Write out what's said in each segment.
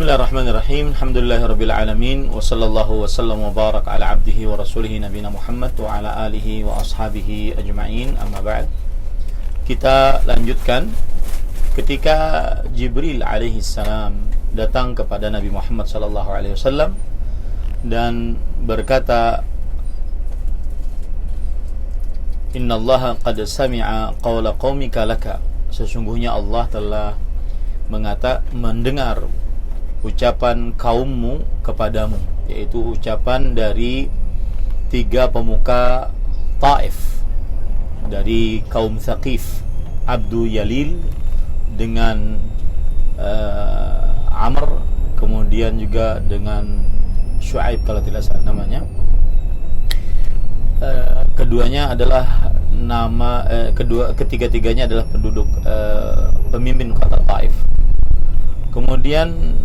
Bismillahirrahmanirrahim. Alhamdulillahirabbil alamin wa sallallahu wa sallam wa barak ala abdihi wa rasulih nabiyina Muhammad wa ala alihi wa ashabihi ajma'in. Amma ba'd. Kita lanjutkan ketika Jibril alaihi salam datang kepada Nabi Muhammad sallallahu alaihi wasallam dan berkata, "Innallaha qad sami'a qawla qaumika laka." Sesungguhnya Allah telah mendengar ucapan kaummu kepadamu, yaitu ucapan dari 3 pemuka Taif, dari kaum Thaqif, Abdu Yalil dengan Amr, kemudian juga dengan Syuaib kalau tidak salah namanya. Keduanya adalah ketiga-tiganya adalah penduduk pemimpin kota Taif. Kemudian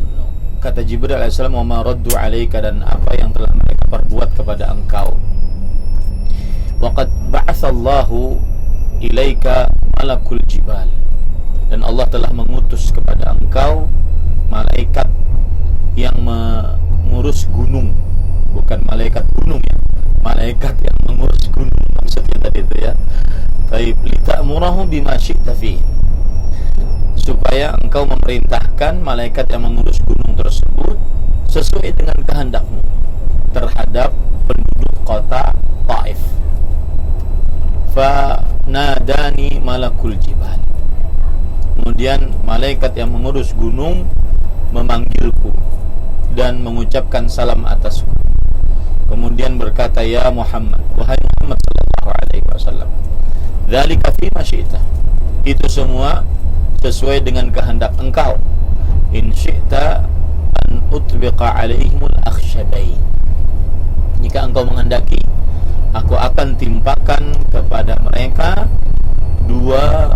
kata Jibril alaihissalam, "Wa ma raddu 'alaika," dan apa yang telah mereka perbuat kepada engkau. "Wa qad ba'atsallahu ilaika malakul jibal," dan Allah telah mengutus kepada engkau malaikat yang mengurus gunung, bukan malaikat gunung ya, malaikat yang mengurus gunung maksudnya tadi itu ya. Taib lita'murahu bima syi'ta fi, supaya engkau memerintahkan malaikat yang mengurus gunung tersebut sesuai dengan kehendakmu terhadap penduduk kota Taif. Fa nadani malakul jibal, kemudian malaikat yang mengurus gunung memanggilku dan mengucapkan salam atasku. Kemudian berkata, "Ya Muhammad, wahai Muhammad sallallahu alaihi wasallam, dzalika fi ma syi'ta," itu semua sesuai dengan kehendak engkau. "In syi'ta an utbiqa alaihimul akhshabain," jika engkau menghendaki, aku akan timpakan kepada mereka 2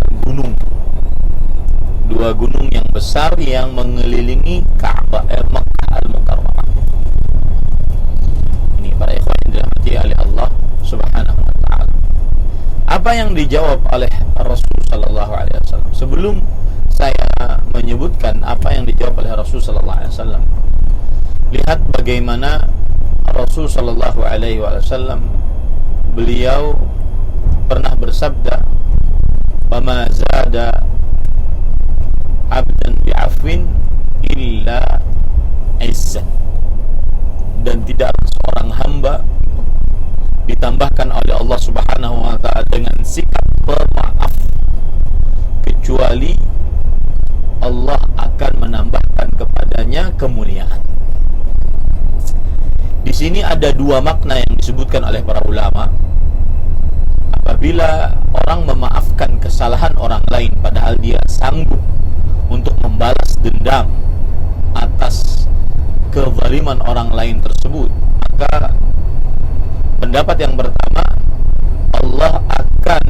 gunung yang besar yang mengelilingi Ka'bah, Makkah Al-Mukarramah. Ini para ikhwan yang dirahmati oleh Allah Subhanahu wa taala. Apa yang dijawab oleh Rasul sallallahu alaihi wasallam? Sebelum saya menyebutkan apa yang dijawab oleh Rasul sallallahu alaihi wasallam, lihat bagaimana Rasul sallallahu alaihi wasallam beliau pernah bersabda, "Wa ma zada 'abdan bi'afwin illa 'izzan," dan tidak seorang hamba ditambahkan oleh Allah Subhanahu wa taala dengan sikap pemaaf kecuali Allah akan menambahkan kepadanya kemuliaan. Di sini ada 2 makna yang disebutkan oleh para ulama. Apabila orang memaafkan kesalahan orang lain padahal dia sanggup untuk membalas dendam atas kezaliman orang lain tersebut, maka pendapat yang pertama, Allah akan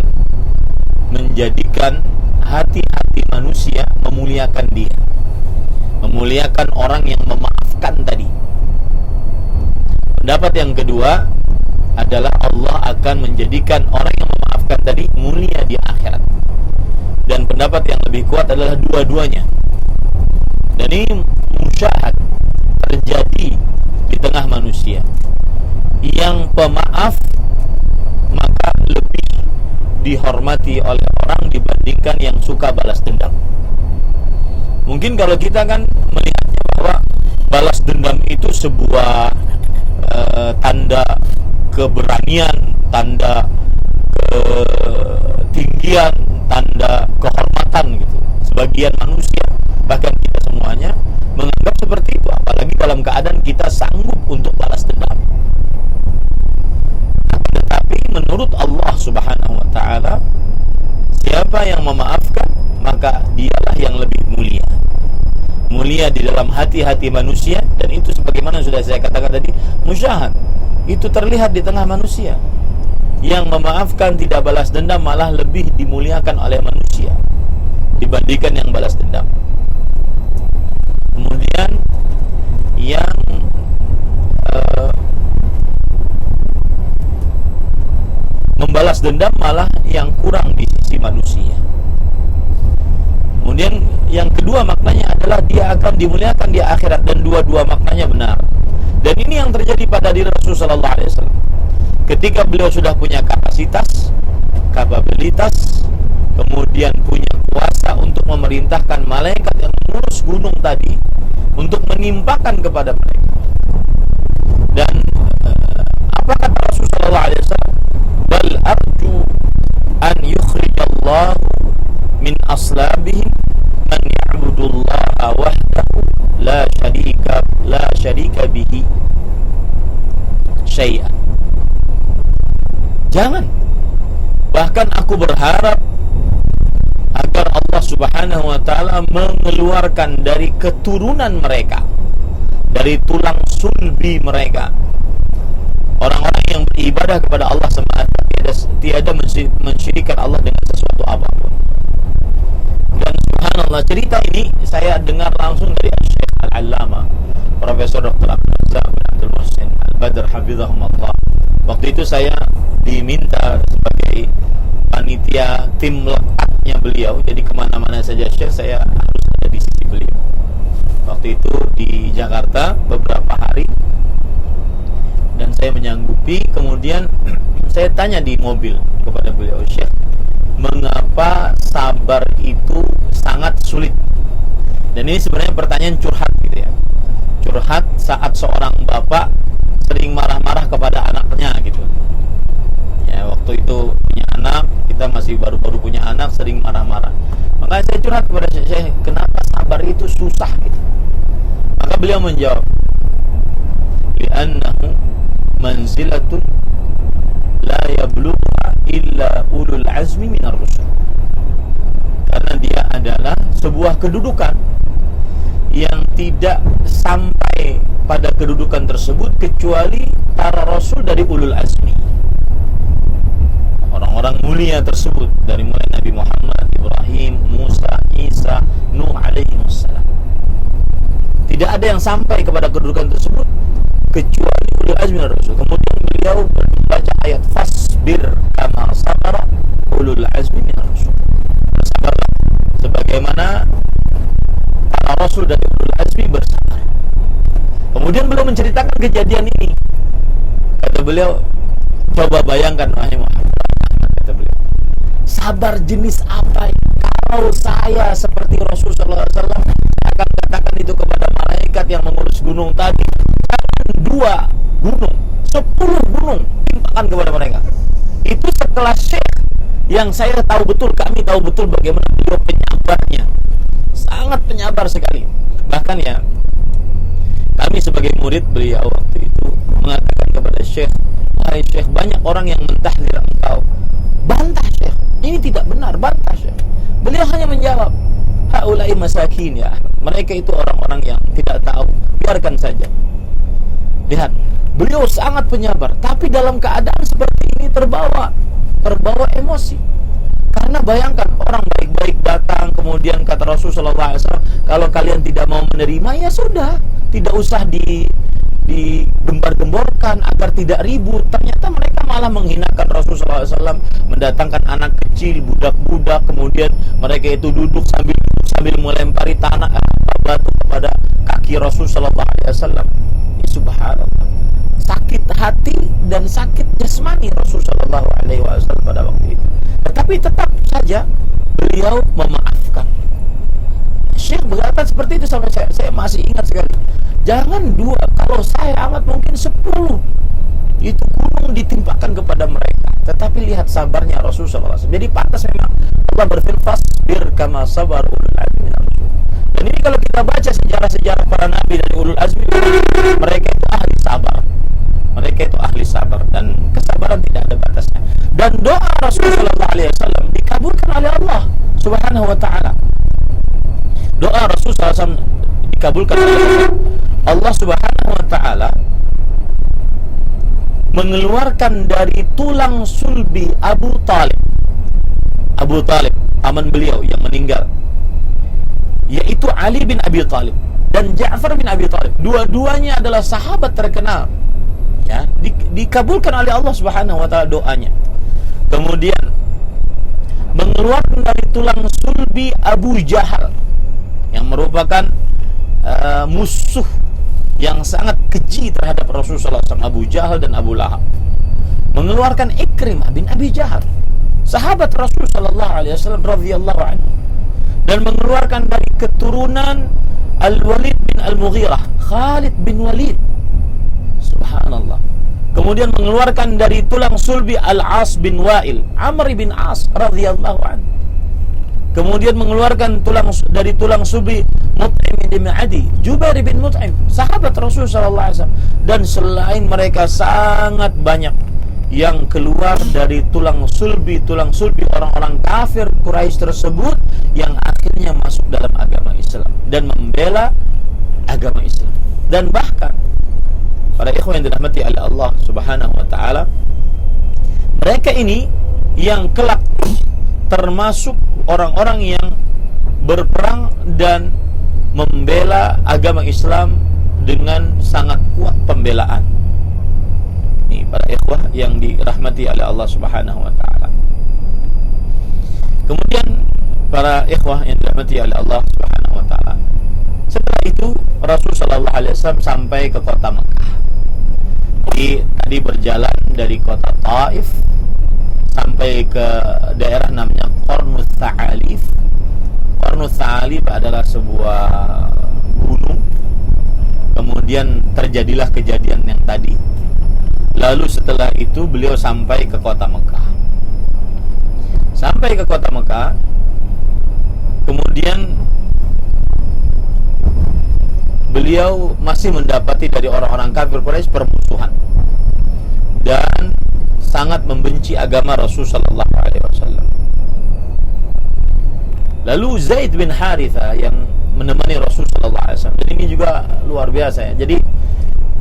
menjadikan hati-hati manusia memuliakan dia, memuliakan orang yang memaafkan tadi. Pendapat yang kedua adalah Allah akan menjadikan orang yang memaafkan tadi mulia di akhirat. Dan pendapat yang lebih kuat adalah dua-duanya. Dan ini musyahad terjadi di tengah manusia. Yang pemaaf maka lebih dihormati oleh orang dibandingkan yang suka balas dendam. Mungkin kalau kita kan melihatnya bahwa balas dendam itu sebuah tanda keberanian, tanda ketinggian, tanda kehormatan gitu. Sebagian manusia, bahkan kita semuanya menganggap seperti itu, apalagi dalam keadaan kita sanggup untuk balas dendam. Tetapi menurut Allah Subhanahu wa taala, siapa yang memaafkan maka dialah yang lebih mulia. Mulia di dalam hati-hati manusia, dan itu sebagaimana sudah saya katakan tadi, musyahad. Itu terlihat di tengah manusia. Yang memaafkan tidak balas dendam malah lebih dimuliakan oleh manusia dibandingkan yang balas dendam. Kemudian yang membalas dendam malah yang kurang di sisi manusia. Kemudian yang kedua maknanya adalah dia akan dimuliakan di akhirat, dan dua-dua maknanya benar. Dan ini yang terjadi pada diri Rasulullah SAW. Ketika beliau sudah punya kapasitas, kapabilitas, kemudian punya kuasa untuk memerintahkan malaikat yang mengurus gunung tadi untuk menimpakan kepada mereka. Dan apa kata Rasulullah SAW? Bal arju an yukhrijallahu min aslabihim an ya'budullaha wahdahu la syarika bihi syai'an. Jangan. Bahkan aku berharap agar Allah Subhanahu wa ta'ala mengeluarkan dari keturunan mereka, dari tulang sulbi mereka, orang-orang yang beribadah kepada Allah semata, tiada mensyirikkan Allah dengan sesuatu apapun. Dan subhanallah, cerita ini saya dengar langsung dari Syekh Al-Allama Profesor Dr. Abdul Muhsin Al-Badr hafizahumullah. Waktu itu saya diminta sebagai panitia tim lekatnya beliau, jadi kemana-mana saja Syekh saya harus ada di sisi beliau. Waktu itu di Jakarta beberapa hari, dan saya menyanggupi. Kemudian saya tanya di mobil kepada beliau, Syekh, mengapa sabar itu sangat sulit? Dan ini sebenarnya pertanyaan curhat gitu ya, curhat saat seorang bapak sering marah-marah kepada anaknya gitu ya. Waktu itu punya anak, kita masih baru-baru punya anak, sering marah-marah. Maka saya curhat kepada Syekh, kenapa sabar itu susah gitu? Maka beliau menjawab, li'annahu manzilatun la yablugha illa ulul azmi minar rusul. Karena dia adalah sebuah kedudukan yang tidak sampai pada kedudukan tersebut kecuali para rasul dari ulul azmi, orang-orang mulia tersebut, dari mulai Nabi Muhammad, Ibrahim, Musa, Isa, Nuh alaihi wassalam. Tidak ada yang sampai kepada kedudukan tersebut kecuali ulul azmi minar rasul. Kemudian beliau membaca ayat fasbir kama sabara ulul azmi minar rasul. Bersabarlah sebagaimana para rasul dari ulul azmi bersabar. Kemudian beliau menceritakan kejadian ini. Kata beliau, coba bayangkan wahai Muhammad, kata beliau, sabar jenis apa ini? Kalau saya seperti Rasulullah SAW, saya akan katakan itu kepada malaikat yang mengurus gunung tadi, jangan 2 gunung, 10 gunung timpakan kepada mereka. Itu sekelas Syekh yang saya tahu betul, kami tahu betul bagaimana beliau penyabarnya, sangat penyabar sekali. Bahkan ya, kami sebagai murid beliau waktu itu mengatakan kepada Syekh, wahai Syekh, banyak orang yang mentahdir engkau. Bantah Syekh, ini tidak benar, bantah Syekh. Beliau hanya menjawab, haulai masakin ya, mereka itu orang-orang yang tidak tahu, biarkan saja. Lihat, beliau sangat penyabar, tapi dalam keadaan seperti ini terbawa emosi. Karena bayangkan, orang baik-baik datang, kemudian kata Rasulullah SAW, kalau kalian tidak mau menerima, ya sudah, tidak usah digembar-gemborkan agar tidak ribut. Ternyata mereka malah menghinakan Rasulullah SAW, mendatangkan anak kecil, budak-budak, kemudian mereka itu duduk sambil melempari tanah batu kepada kaki Rasulullah SAW. Ya, subhanallah, sakit hati dan sakit jasmani Rasulullah SAW pada waktu itu. Tetapi tetap saja beliau memaafkan. Syekh berkata seperti itu sama saya masih ingat sekali. Jangan 2, kalau saya amat mungkin 10 itu gunung ditimpakan kepada mereka. Tetapi lihat sabarnya Rasulullah SAW. Jadi pantas memang Allah berfirman fasbir kama sabar ulul azmi. Dan ini kalau kita baca sejarah-sejarah para nabi dari ulul azmi, mereka itu ahli sabar. Mereka itu ahli sabar, dan kesabaran tidak ada batasnya. Dan doa Rasulullah SAW dikabulkan oleh Allah Subhanahu wa ta'ala. Doa Rasulullah SAW dikabulkan oleh Allah. Allah Subhanahu wa ta'ala mengeluarkan dari tulang sulbi Abu Talib, paman beliau yang meninggal, yaitu Ali bin Abi Talib dan Ja'far bin Abi Talib. Dua-duanya adalah sahabat terkenal. Ya, dikabulkan oleh Allah Subhanahu wa ta'ala doanya. Kemudian mengeluarkan dari tulang sulbi Abu Jahal, merupakan musuh yang sangat keji terhadap Rasulullah SAW, Abu Jahal dan Abu Lahab, mengeluarkan Ikrimah bin Abi Jahal, sahabat Rasulullah SAW radhiyallahu anhu, dan mengeluarkan dari keturunan Al-Walid bin Al-Mughirah, Khalid bin Walid, subhanallah. Kemudian mengeluarkan dari tulang sulbi Al-As bin Wa'il, Amr bin As radhiyallahu anhu. Kemudian mengeluarkan dari tulang sulbi Mut'im bin Adi, Jubair bin Mut'im, sahabat Rasulullah SAW. Dan selain mereka sangat banyak yang keluar dari tulang sulbi orang-orang kafir Quraisy tersebut, yang akhirnya masuk dalam agama Islam dan membela agama Islam. Dan bahkan para ikhwan yang dirahmati oleh Allah Subhanahu wa taala, mereka ini yang kelak termasuk orang-orang yang berperang dan membela agama Islam dengan sangat kuat pembelaan. Ini para ikhwah yang dirahmati oleh Allah Subhanahu wa taala. Kemudian para ikhwah yang dirahmati oleh Allah Subhanahu wa taala, setelah itu Rasul sallallahu alaihi wasallam sampai ke kota Mekah. Tadi berjalan dari kota Taif sampai ke daerah namanya Qarnus Tha'alif. Qarnus Tha'alif adalah sebuah gunung. Kemudian terjadilah kejadian yang tadi. Lalu setelah itu beliau sampai ke kota Mekah. Sampai ke kota Mekah, kemudian beliau masih mendapati dari orang-orang kafir Quraisy permusuhan dan sangat membenci agama Rasul sallallahu alaihi wasallam. Lalu Zaid bin Haritha yang menemani Rasul sallallahu alaihi wasallam, ini juga luar biasa ya. Jadi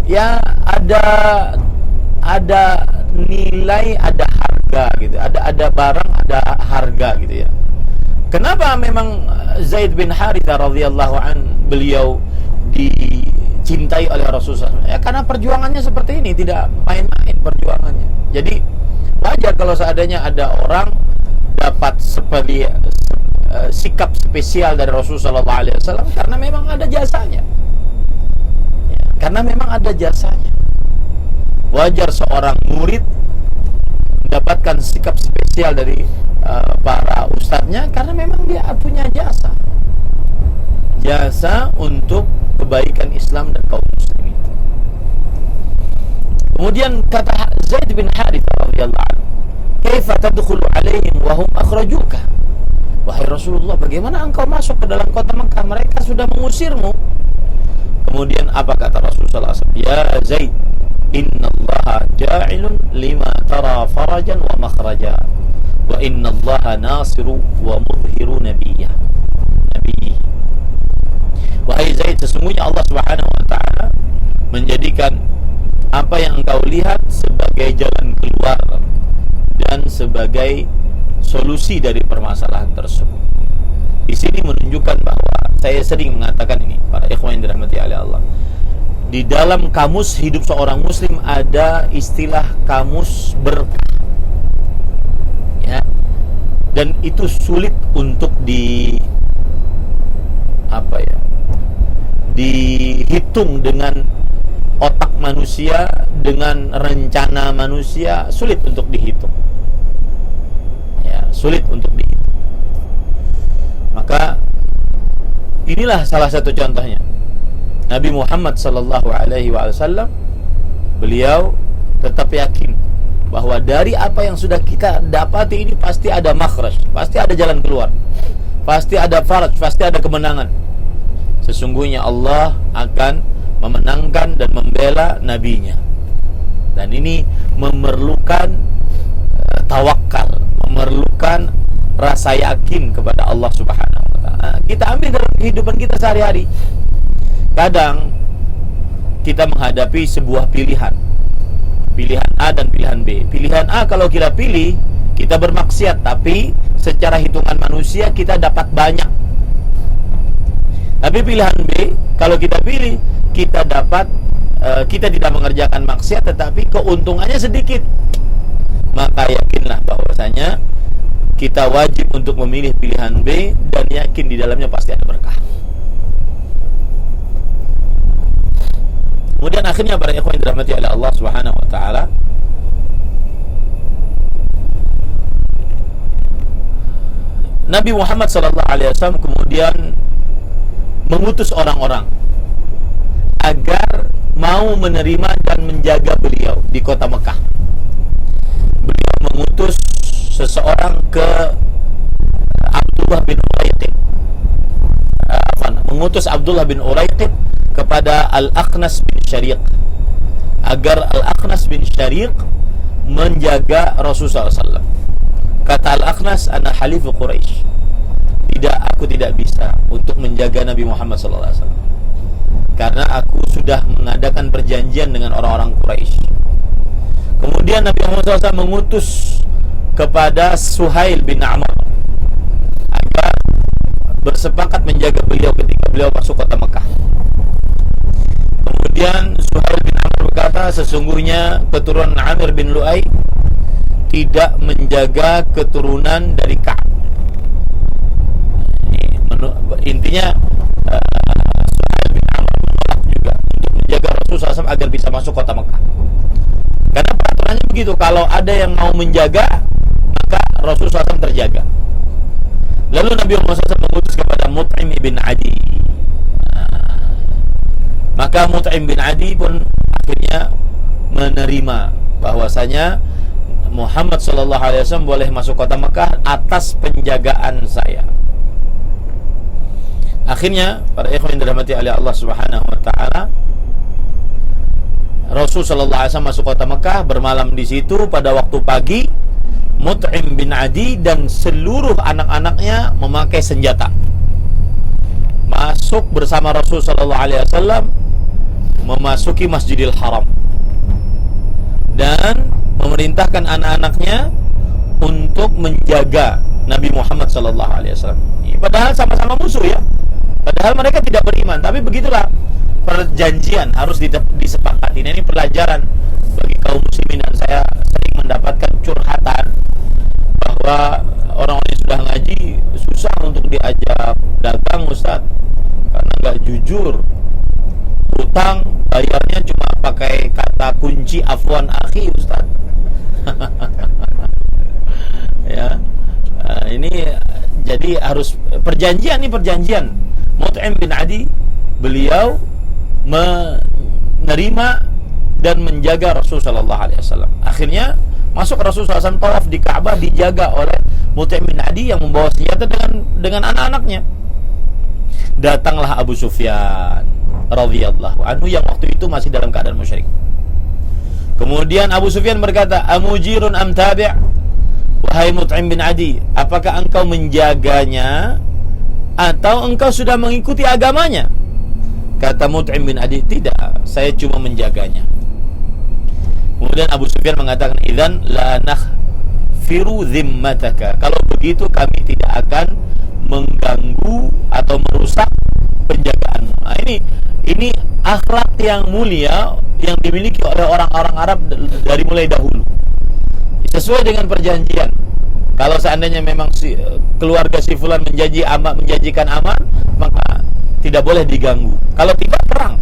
ya ada nilai, ada harga gitu. Ada barang, ada harga gitu ya. Kenapa memang Zaid bin Haritha radhiyallahu an beliau dicintai oleh Rasulullah? Ya karena perjuangannya seperti ini, tidak main-main perjuangannya. Jadi wajar kalau seandainya ada orang dapat seperti sikap spesial dari Rasulullah SAW, karena memang ada jasanya. Ya, karena memang ada jasanya. Wajar seorang murid mendapatkan sikap spesial dari para ustadznya, karena memang dia punya jasa untuk kebaikan Islam dan kaum muslimin. Kemudian kata Zaid bin Harithah radhiyallahu anhu, "Kaifa tadkhulu alaihim wa hum akhrajuka?" Wahai Rasulullah, bagaimana engkau masuk ke dalam kota Mekah? Mereka sudah mengusirmu. Kemudian apa kata Rasulullah SAW? Ya Zaid, innallaha ja'ilun lima tara farajan wa makhraja, wa innallaha nasiru wa mudhiru nabiyyah. Wahai Zaid, sesungguhnya Allah Subhanahu wa taala menjadikan apa yang engkau lihat sebagai jalan keluar dan sebagai solusi dari permasalahan tersebut. Di sini menunjukkan bahwa saya sering mengatakan ini, para ikhwan yang dirahmati oleh Allah. Di dalam kamus hidup seorang muslim ada istilah kamus berkah. Ya. Dan itu sulit untuk dihitung dengan otak manusia, dengan rencana manusia, sulit untuk dihitung. Ya, sulit untuk dihitung. Maka inilah salah satu contohnya. Nabi Muhammad sallallahu alaihi wasallam, beliau tetap yakin bahwa dari apa yang sudah kita dapati ini pasti ada makhraj, pasti ada jalan keluar, pasti ada faraj, pasti ada kemenangan. Sesungguhnya Allah akan memenangkan dan membela nabinya. Dan ini memerlukan tawakal, memerlukan rasa yakin kepada Allah Subhanahu wa taala. Kita ambil dalam kehidupan kita sehari-hari. Kadang kita menghadapi sebuah pilihan A dan pilihan B. Pilihan A kalau kita pilih, kita bermaksiat, tapi secara hitungan manusia kita dapat banyak. Tapi pilihan B, kalau kita pilih, kita dapat kita tidak mengerjakan maksiat, tetapi keuntungannya sedikit. Maka yakinlah bahwasanya kita wajib untuk memilih pilihan B dan yakin di dalamnya pasti ada berkah. Kemudian akhirnya para ikhwan yang dirahmati oleh Allah Subhanahu wa taala, Nabi Muhammad sallallahu alaihi wasallam kemudian mengutus orang-orang agar mau menerima dan menjaga beliau di kota Mekah. Beliau mengutus seseorang ke Abdullah bin Uraiqid, mengutus Abdullah bin Uraiqid kepada Al-Akhnas bin Syariq, agar Al-Akhnas bin Syariq menjaga Rasulullah SAW. Kata Al-Akhnas, ana halifu Quraisy. Aku tidak bisa untuk menjaga Nabi Muhammad SAW, karena aku sudah mengadakan perjanjian dengan orang-orang Quraisy. Kemudian Nabi Muhammad SAW mengutus kepada Suhail bin Amr agar bersepakat menjaga beliau ketika beliau masuk kota Mekah. Kemudian Suhail bin Amr berkata, sesungguhnya keturunan Amir bin Lu'ay tidak menjaga keturunan dari Ka'ab. Intinya Suhail bin Amr menolak juga untuk menjaga Rasulullah SAW agar bisa masuk kota Mekah, karena peraturannya begitu, kalau ada yang mau menjaga maka Rasulullah SAW terjaga. Lalu Nabi Muhammad SAW mengutus kepada Mut'im bin Adi. Maka Mut'im bin Adi pun akhirnya menerima bahwasanya Muhammad SAW boleh masuk kota Mekah atas penjagaan saya. Akhirnya para ikhwan yang dirahmati oleh Allah Subhanahu wa taala, Rasul sallallahu alaihi wasallam masuk kota Mekah, bermalam di situ. Pada waktu pagi, Mut'im bin Adi dan seluruh anak-anaknya memakai senjata masuk bersama Rasul sallallahu alaihi wasallam, memasuki Masjidil Haram dan memerintahkan anak-anaknya untuk menjaga Nabi Muhammad sallallahu alaihi wasallam. Padahal sama-sama musuh ya. Padahal mereka tidak beriman, tapi begitulah perjanjian harus disepakati. Ini pelajaran bagi kaum muslimin, dan saya sering mendapatkan curhatan bahwa orang-orang yang sudah ngaji susah untuk diajak dagang, Ustaz, karena nggak jujur. Utang bayarnya cuma pakai kata kunci afwan akhi, Ustaz. Ya, ini jadi harus perjanjian. Mut'im bin Adi, beliau menerima dan menjaga Rasulullah SAW. Akhirnya masuk Rasulullah SAW tawaf di Ka'bah, dijaga oleh Mut'im bin Adi yang membawa senjata dengan anak-anaknya. Datanglah Abu Sufyan radhiyallahu anhu yang waktu itu masih dalam keadaan musyrik. Kemudian Abu Sufyan berkata, amujirun am tabi'? Wahai Mut'im bin Adi, apakah engkau menjaganya atau engkau sudah mengikuti agamanya? Kata Mut'im bin Adi, tidak, saya cuma menjaganya. Kemudian Abu Sufyan mengatakan, idzan la nakhfiru dhimmataka. Kalau begitu kami tidak akan mengganggu atau merusak penjagaanmu. Nah, ini akhlak yang mulia yang dimiliki oleh orang-orang Arab dari mulai dahulu. Sesuai dengan perjanjian. Kalau seandainya memang keluarga si fulan menjanjikan aman, maka tidak boleh diganggu. Kalau tidak, perang.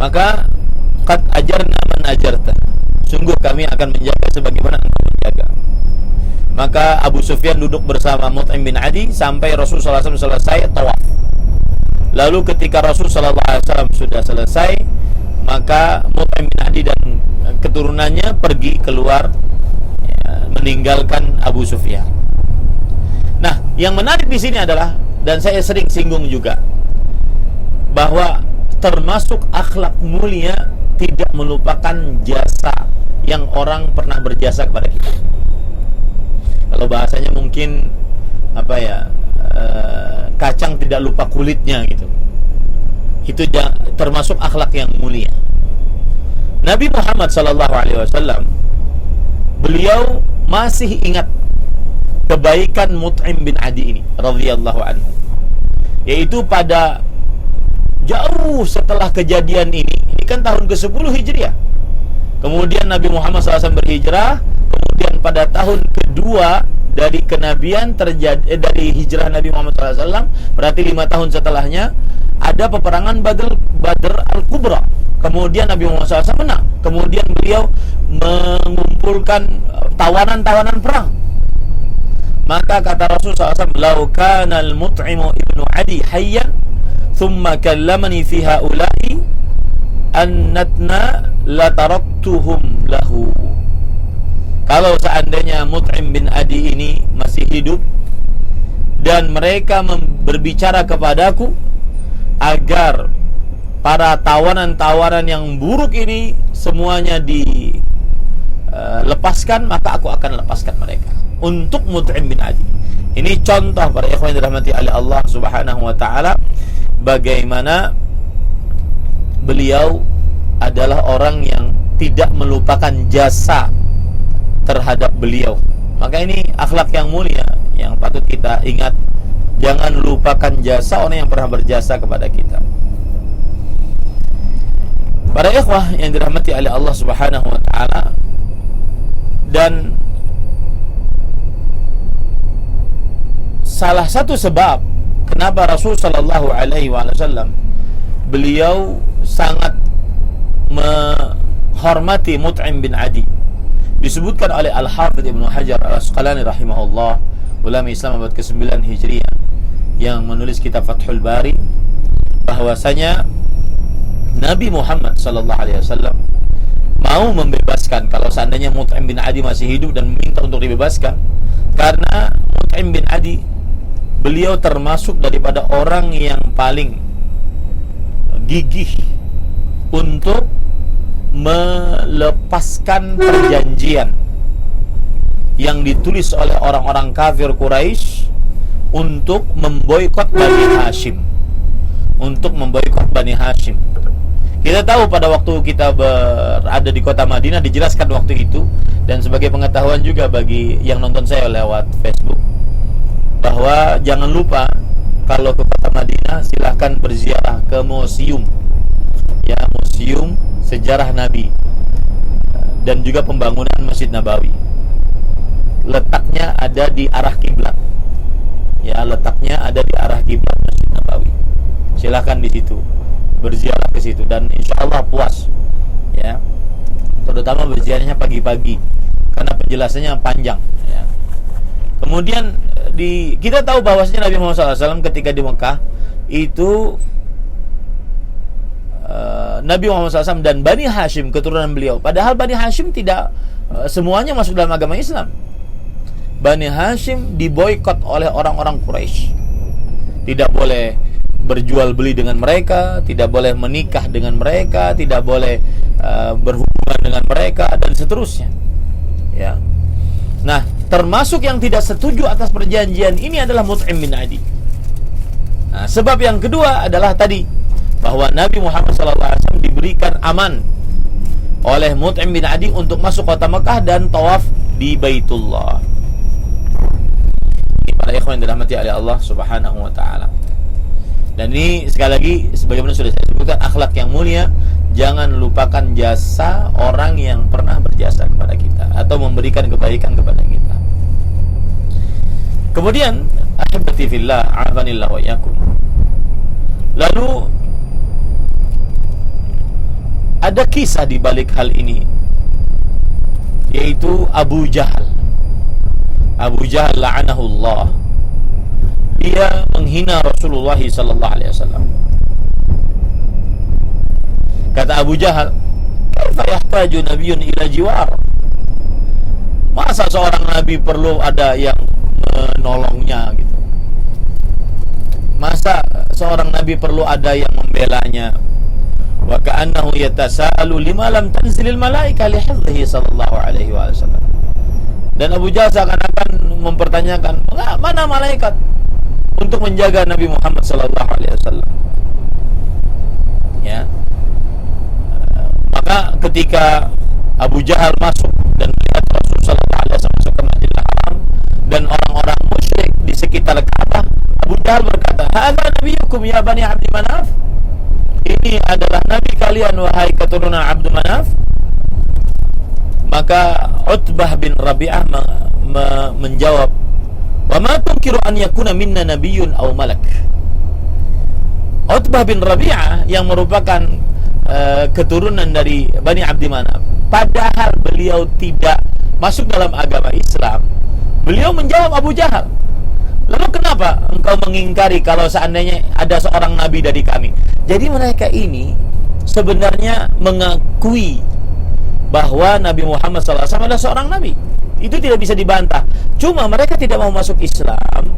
Maka qad ajarna man ajarta. Sungguh kami akan menjaga sebagaimana engkau menjaga. Maka Abu Sufyan duduk bersama Mut'im bin Adi sampai Rasulullah SAW selesai tawaf. Lalu ketika Rasulullah SAW sudah selesai, maka Mut'im bin Adi dan keturunannya pergi keluar, meninggalkan Abu Sufyan. Nah, yang menarik di sini adalah, dan saya sering singgung juga, bahwa termasuk akhlak mulia tidak melupakan jasa yang orang pernah berjasa kepada kita. Kalau bahasanya mungkin kacang tidak lupa kulitnya gitu. Itu termasuk akhlak yang mulia. Nabi Muhammad SAW, beliau masih ingat kebaikan Mut'im bin Adi ini radhiyallahu anhu, yaitu pada jauh setelah kejadian ini kan tahun ke-10 Hijriah. Kemudian Nabi Muhammad SAW berhijrah. Kemudian pada tahun kedua dari kenabian dari hijrah Nabi Muhammad SAW, berarti 5 tahun setelahnya, ada peperangan Badr Al-Kubra. Kemudian Nabi Muhammad SAW menang. Kemudian beliau mengumpulkan tawanan-tawanan perang. Maka kata Rasul SAW, "Lau kana al-Mut'imu ibnu Adi hayyan, thumma kallamani fi haula'i annatna lataraktuhum lahu." Kalau seandainya Mut'im bin Adi ini masih hidup dan mereka berbicara kepadaku agar para tawanan-tawanan yang buruk ini semuanya dilepaskan, maka aku akan lepaskan mereka. Untuk Mut'im bin Adi. Ini contoh para ikhwan yang dirahmati oleh Allah Subhanahu wa taala, bagaimana beliau adalah orang yang tidak melupakan jasa terhadap beliau. Maka ini akhlak yang mulia yang patut kita ingat. Jangan lupakan jasa orang yang pernah berjasa kepada kita. Para ikhwah yang dirahmati oleh Allah Subhanahu wa taala, dan salah satu sebab kenapa Rasul sallallahu alaihi wasallam beliau sangat menghormati Mut'im bin Adi, disebutkan oleh Al-Hafidz Ibnu Hajar Al-Asqalani rahimahullah, ulama Islam abad ke-9 Hijriah, yang menulis kitab Fathul Bari, bahwasanya Nabi Muhammad sallallahu alaihi wasallam mau membebaskan kalau seandainya Mut'im bin Adi masih hidup dan meminta untuk dibebaskan, karena Mut'im bin Adi beliau termasuk daripada orang yang paling gigih untuk melepaskan perjanjian yang ditulis oleh orang-orang kafir Quraisy untuk memboikot Bani Hashim. Kita tahu pada waktu kita berada di kota Madinah, dijelaskan waktu itu, dan sebagai pengetahuan juga bagi yang nonton saya lewat Facebook, bahwa jangan lupa kalau ke kota Madinah silahkan berziarah ke museum, ya, museum sejarah Nabi dan juga pembangunan Masjid Nabawi. Letaknya ada di arah kiblat, ya, letaknya ada di arah kiblat Masjid Nabawi. Silahkan di situ berziarah ke situ, dan insya Allah puas, ya, terutama berziarahnya pagi-pagi karena penjelasannya panjang, ya. Kemudian kita tahu bahwasanya Nabi Muhammad SAW ketika di Mekah itu Nabi Muhammad SAW dan Bani Hashim, keturunan beliau, padahal Bani Hashim tidak semuanya masuk dalam agama Islam. Bani Hashim diboikot oleh orang-orang Quraisy. Tidak boleh berjual beli dengan mereka, tidak boleh menikah dengan mereka, tidak boleh berhubungan dengan mereka, dan seterusnya, ya. Nah, termasuk yang tidak setuju atas perjanjian ini adalah Mut'im bin Adi. Nah, sebab yang kedua adalah tadi, bahwa Nabi Muhammad SAW diberikan aman oleh Mut'im bin Adi untuk masuk kota Mekah dan tawaf di Baitullah. Ini para ikhwan yang dirahmati oleh Allah Subhanahu wa taala. Dan ini sekali lagi sebagaimana sudah saya sebutkan, akhlak yang mulia. Jangan lupakan jasa orang yang pernah berjasa kepada kita atau memberikan kebaikan kepada kita. Kemudian, ahibati fillah, a'afanillah wa iyyakum. Lalu ada kisah di balik hal ini, yaitu Abu Jahal. Abu Jahal la'anahullah. Dia menghina Rasulullah sallallahu alaihi wasallam. Kata Abu Jahal, "Kaifa yahtaju nabiyyun ila jiwar?" Masa seorang nabi perlu ada yang menolongnya gitu? Masa seorang nabi perlu ada yang membelanya? Wa ka'annahu yatasaalu lima lam tanzilil malaika li hifdhihi sallallahu alaihi wasallam. Dan Abu Jahal seakan-akan mempertanyakan, mana malaikat untuk menjaga Nabi Muhammad sallallahu alaihi wasallam? Ya. Maka ketika Abu Jahal masuk dan melihat Rasul sallallahu alaihi wasallam masuk ke Masjidil Haram dan orang-orang musyrik di sekitar Ka'bah, Abu Jahal berkata, "Hadza nabiyukum ya Bani Abdi Manaf?" Ini adalah nabi kalian wahai keturunan Abdul Manaf. Maka Utbah bin Rabi'ah menjawab, "Wa ma tunkiru an yakuna minna nabiyyun aw malak?" Utbah bin Rabi'ah yang merupakan keturunan dari Bani Abdi Manaf, padahal beliau tidak masuk dalam agama Islam, beliau menjawab Abu Jahal, lalu kenapa engkau mengingkari kalau seandainya ada seorang nabi dari kami? Jadi mereka ini sebenarnya mengakui bahwa Nabi Muhammad SAW adalah seorang nabi. Itu tidak bisa dibantah. Cuma mereka tidak mau masuk Islam,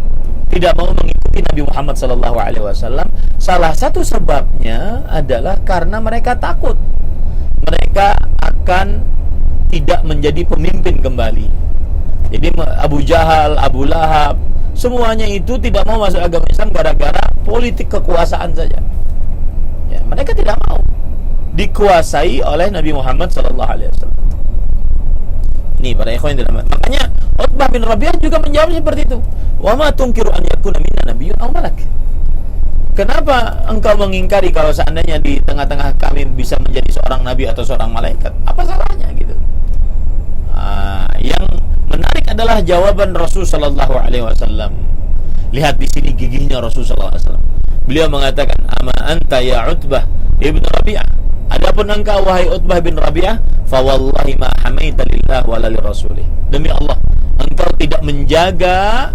tidak mau mengikuti Nabi Muhammad SAW. Salah satu sebabnya adalah karena mereka takut mereka akan tidak menjadi pemimpin kembali. Jadi Abu Jahal, Abu Lahab, semuanya itu tidak mau masuk agama Islam gara-gara politik kekuasaan saja. Ya, mereka tidak mau dikuasai oleh Nabi Muhammad SAW. Ini para ikhwan yang dirahmati. Makanya Utbah bin Rabi'ah juga menjawab seperti itu. Wa ma tunkiru an yakuna minna nabiyyun aw malak. Kenapa engkau mengingkari kalau seandainya di tengah-tengah kami bisa menjadi seorang nabi atau seorang malaikat? Apa salahnya gitu? Yang menarik adalah jawaban Rasul sallallahu alaihi wasallam. Lihat di sini gigihnya Rasul sallallahu alaihi wasallam. Beliau mengatakan, "Ama anta ya Utbah ibn Rabi'ah. Adapun engkau wahai Utbah bin Rabi'ah, fa wallahi ma hamaita lillah wa li rasulih." Demi Allah, engkau tidak menjaga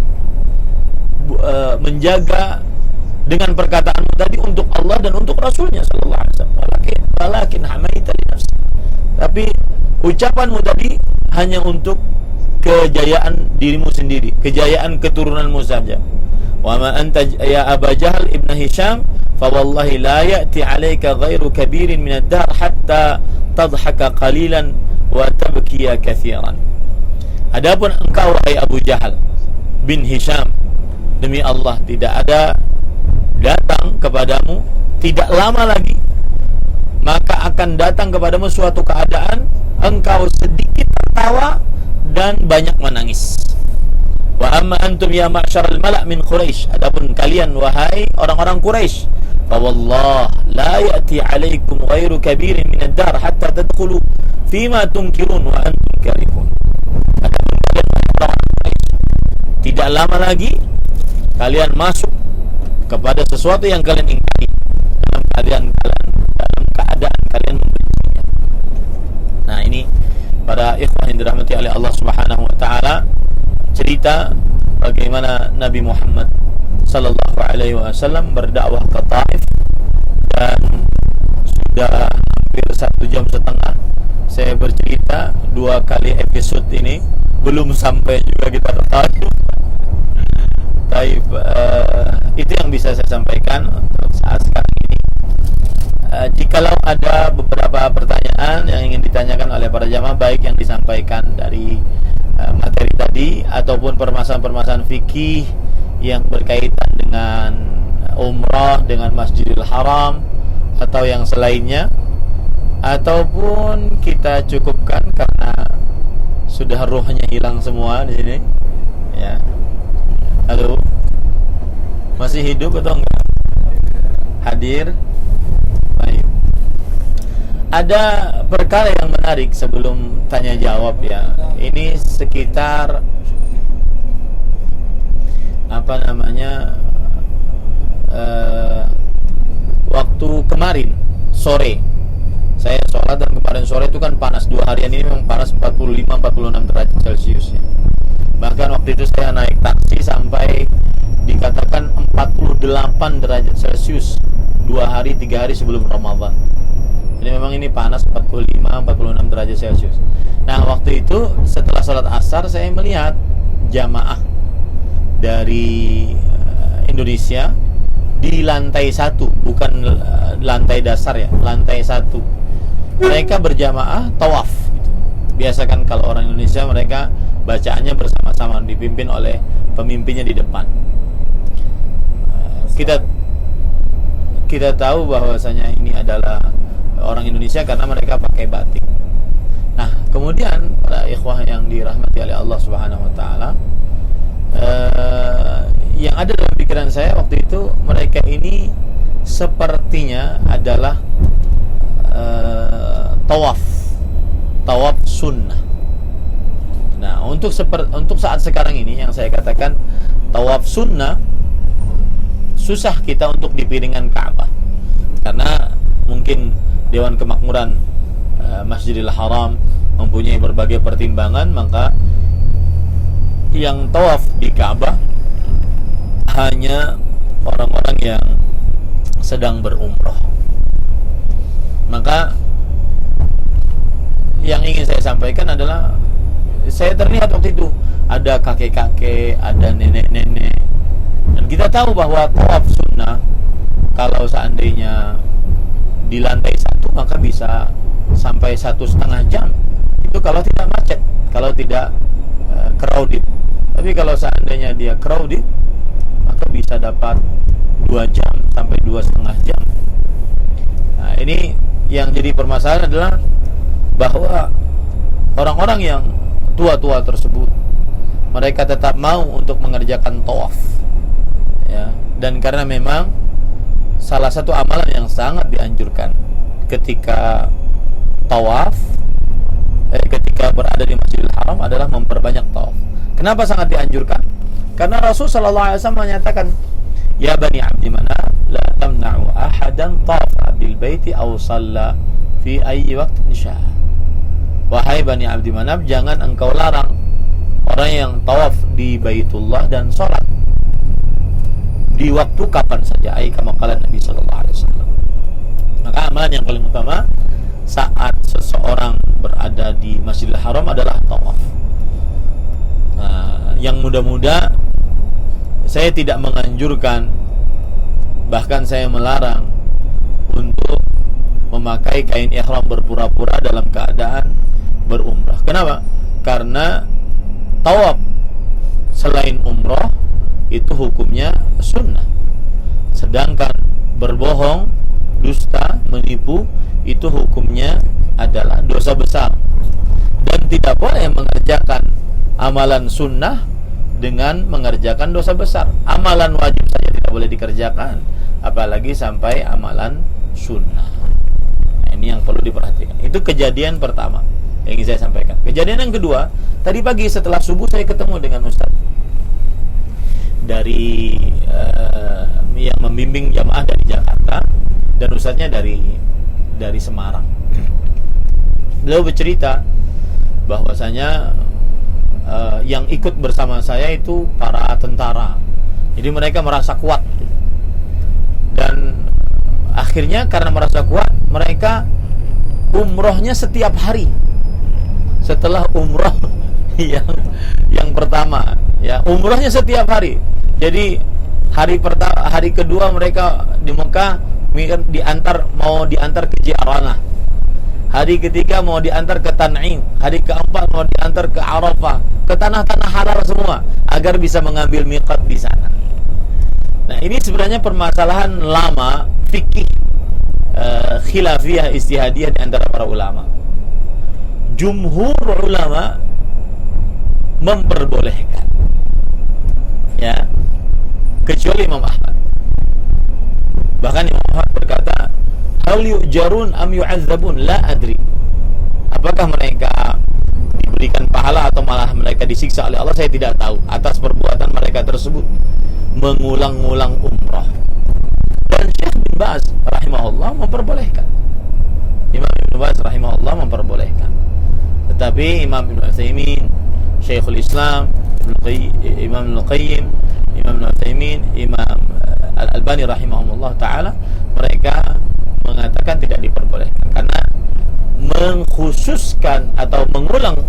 dengan perkataanmu tadi untuk Allah dan untuk Rasulnya sallallahu alaihi wasallam. Walakin hamaita li nafsi. Tapi ucapanmu tadi hanya untuk kejayaan dirimu sendiri, kejayaan keturunanmu saja. Wa ma anta ya Aba Jahal ibn Hisham, fa wallahi la ya'ti 'alaika ghairu kabirin min ad-dahr hatta tadhhaka qalilan wa tabkiya katsiran. Adapun engkau wahai Abu Jahal bin Hisham, demi Allah tidak ada datang kepadamu tidak lama lagi, maka akan datang kepadamu suatu keadaan engkau sedikit tertawa dan banyak menangis. Wa amma antum ya ma'syaral mala' min Quraisy, adapun kalian wahai orang-orang Quraisy, fa wallah la ya'ti 'alaikum ghairu kabirin min ad-dar hatta tadkhulu fima tunkirun wa antum karihun. Adapun kalian orang-orang Quraisy, tidak lama lagi kalian masuk kepada sesuatu yang kalian ingkari dalam keadaan kalian membencinya. Nah, ini para ikhwan yang dirahmati oleh Allah Subhanahu wa taala, cerita bagaimana Nabi Muhammad sallallahu alaihi wasallam berdakwah ke Taif, dan sudah hampir 1 jam setengah saya bercerita 2 kali episode ini, belum sampai juga kita ke Taif. Itu yang bisa saya sampaikan untuk saat sekarang ini. Jikalau ada beberapa pertanyaan yang ingin ditanyakan oleh para jamaah, baik yang disampaikan dari materi tadi ataupun permasalahan-permasalahan fikih yang berkaitan dengan umrah, dengan Masjidil Haram atau yang selainnya, ataupun kita cukupkan karena sudah ruhnya hilang semua di sini. Ya. Halo, masih hidup atau enggak? Hadir? Baik. Ada perkara yang menarik sebelum tanya jawab ya. Ini sekitar waktu kemarin sore saya sholat, dan kemarin sore itu kan panas. 2 harian ini memang panas, 45-46 derajat Celcius ya. Bahkan waktu itu saya naik taksi sampai dikatakan 48 derajat Celcius 2 hari 3 hari sebelum Ramadan. Jadi memang ini panas, 45-46 derajat Celcius. Nah, waktu itu setelah sholat asar saya melihat jamaah dari Indonesia di lantai 1, bukan lantai dasar ya, lantai 1. Mereka berjamaah tawaf gitu. Biasa kan kalau orang Indonesia mereka bacaannya bersama-sama, dipimpin oleh pemimpinnya di depan. Kita tahu bahwasanya ini adalah orang Indonesia karena mereka pakai batik. Nah, kemudian para ikhwah yang dirahmati oleh Allah Subhanahu wa taala, yang ada dalam pikiran saya waktu itu, mereka ini sepertinya adalah tawaf sunnah. Nah, untuk saat sekarang ini yang saya katakan tawaf sunnah susah kita untuk di piringan Ka'bah, karena mungkin Dewan Kemakmuran Masjidil Haram mempunyai berbagai pertimbangan, maka yang tawaf di Ka'bah hanya orang-orang yang sedang berumrah. Maka yang ingin saya sampaikan adalah, saya terlihat waktu itu ada kakek-kakek, ada nenek-nenek, dan kita tahu bahwa tawaf sunnah kalau seandainya di lantai 1 maka bisa sampai 1,5 jam, itu kalau tidak macet, kalau tidak crowded. Tapi kalau seandainya dia crowded, maka bisa dapat 2 jam sampai 2,5 jam. Nah, ini yang jadi permasalahan adalah bahwa orang-orang yang tua-tua tersebut, mereka tetap mau untuk mengerjakan tawaf, ya. Dan karena memang salah satu amalan yang sangat dianjurkan ketika tawaf, ketika berada di Masjidil Haram adalah memperbanyak tawaf. Kenapa sangat dianjurkan? Karena Rasul sallallahu alaihi wasallam menyatakan, "Ya bani Abdi Manaf, la tamna'u ahadan tafa bil baiti aw shalla fi ayyi waqtin syaa." Wahai Bani Abdi Manaf, jangan engkau larang orang yang tawaf di Baitullah dan sholat di waktu kapan saja, kama qala Nabi sallallahu alaihi wasallam. Maka amalan yang paling utama saat seseorang berada di Masjidil Haram adalah tawaf. Nah, yang muda-muda saya tidak menganjurkan, bahkan saya melarang untuk memakai kain ihram berpura-pura dalam keadaan berumrah. Kenapa? Karena tawaf selain umrah itu hukumnya sunnah, sedangkan berbohong, dusta, menipu itu hukumnya adalah dosa besar. Dan tidak boleh mengerjakan amalan sunnah dengan mengerjakan dosa besar. Amalan wajib saja tidak boleh dikerjakan, apalagi sampai amalan sunnah. Nah, ini yang perlu diperhatikan. Itu kejadian pertama yang ingin saya sampaikan. Kejadian yang kedua, tadi pagi setelah subuh saya ketemu dengan Ustaz dari yang membimbing jamaah dari Jakarta, dan Ustaznya dari Semarang. Beliau bercerita bahwasanya yang ikut bersama saya itu para tentara. Jadi mereka merasa kuat, dan akhirnya karena merasa kuat, mereka umrohnya setiap hari. Setelah umroh yang pertama, ya, umrohnya setiap hari. Jadi hari kedua mereka di Mekah mau diantar ke Ji'ranah. Hari ketiga mau diantar ke Tan'im. Hari keempat mau diantar ke Arafah, ke tanah-tanah halal semua, agar bisa mengambil miqat di sana. Nah, ini sebenarnya permasalahan lama fikih khilafiyah istihadiyah di antara para ulama. Jumhur ulama memperbolehkan, ya, kecuali Imam Ahmad. Bahkan Imam Ahmad berkata, "Hal yu'jarun am yu'adzabun la adri." Apakah mereka diberikan pahala atau malah mereka disiksa oleh Allah, saya tidak tahu atas perbuatan mereka tersebut, mengulang-ulang umrah. Dan Syekh bin Baz rahimahullah memperbolehkan. Imam bin Baz rahimahullah memperbolehkan. Tetapi Imam Ibn Utsaimin, Syekhul Islam, Imam Al-Qayyim, Imam Ibn Utsaimin, Imam Al-Albani rahimahumullah ta'ala, mereka mengatakan tidak diperbolehkan, karena mengkhususkan atau mengulang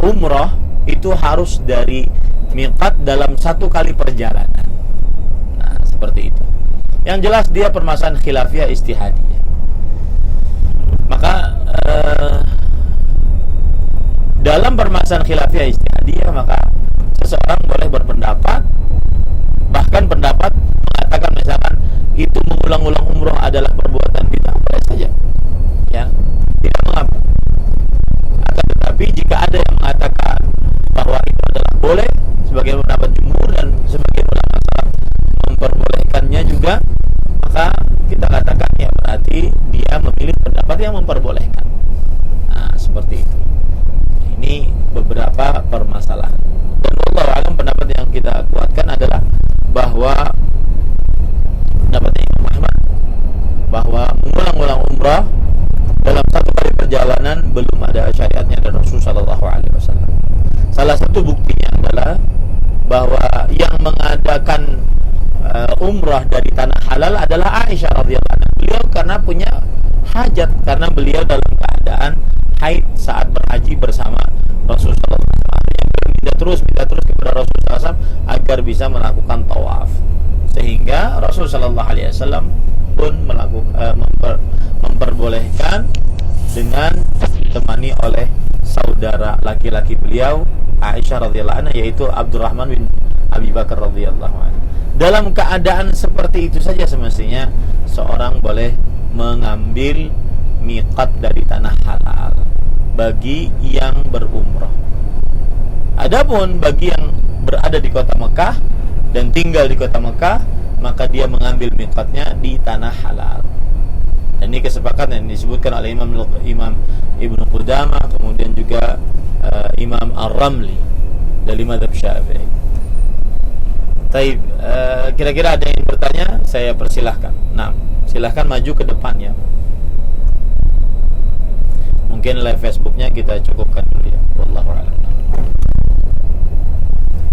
umrah itu harus dari miqat dalam satu kali perjalanan. Nah, seperti itu. Yang jelas dia permasalahan khilafiyah istihadiyah. Maka dalam permasalahan khilafiyah istihadiyah, maka seseorang boleh berpendapat, bahkan pendapat mengatakan misalkan itu mengulang-ulang umroh adalah perbuatan bid'ah, boleh saja, ya, tidak mengapa. Akan tetapi jika ada yang mengatakan bahwa itu adalah boleh, sebagian pendapat jumhur dan sebagian ulama salaf memperbolehkannya juga, maka kita katakan ya berarti dia memilih pendapat yang memperbolehkan. Nah, seperti itu. Ini beberapa permasalahan. Dan wallahu a'lam, pendapat yang kita kuatkan adalah bahwa belum ada syariatnya dari Rasulullah SAW. Salah satu buktinya adalah bahwa yang mengadakan umrah dari tanah halal adalah Aisyah radhiyallahu anha. Beliau karena punya hajat, karena beliau dalam keadaan haid saat berhaji bersama Rasulullah SAW. Minta terus kepada Rasulullah SAW agar bisa melakukan tawaf, sehingga Rasulullah SAW pun memperbolehkan dengan ditemani oleh saudara laki-laki beliau Aisyah radhiyallahu anha, yaitu Abdurrahman bin Abi Bakar radhiyallahu anhu. Dalam keadaan seperti itu saja semestinya seorang boleh mengambil miqat dari tanah halal bagi yang berumrah. Adapun bagi yang berada di kota Mekah dan tinggal di kota Mekah, maka dia mengambil miqatnya di tanah halal. Dan ini kesepakatan yang disebutkan oleh Imam Ibnu Qudamah, kemudian juga Imam Ar-Ramli dari mazhab Syafi'i. Taib, kira-kira ada yang bertanya, saya persilahkan. Nah, silahkan maju ke depannya. Mungkin live Facebooknya kita cukupkan dulu ya. Wallahu a'lam.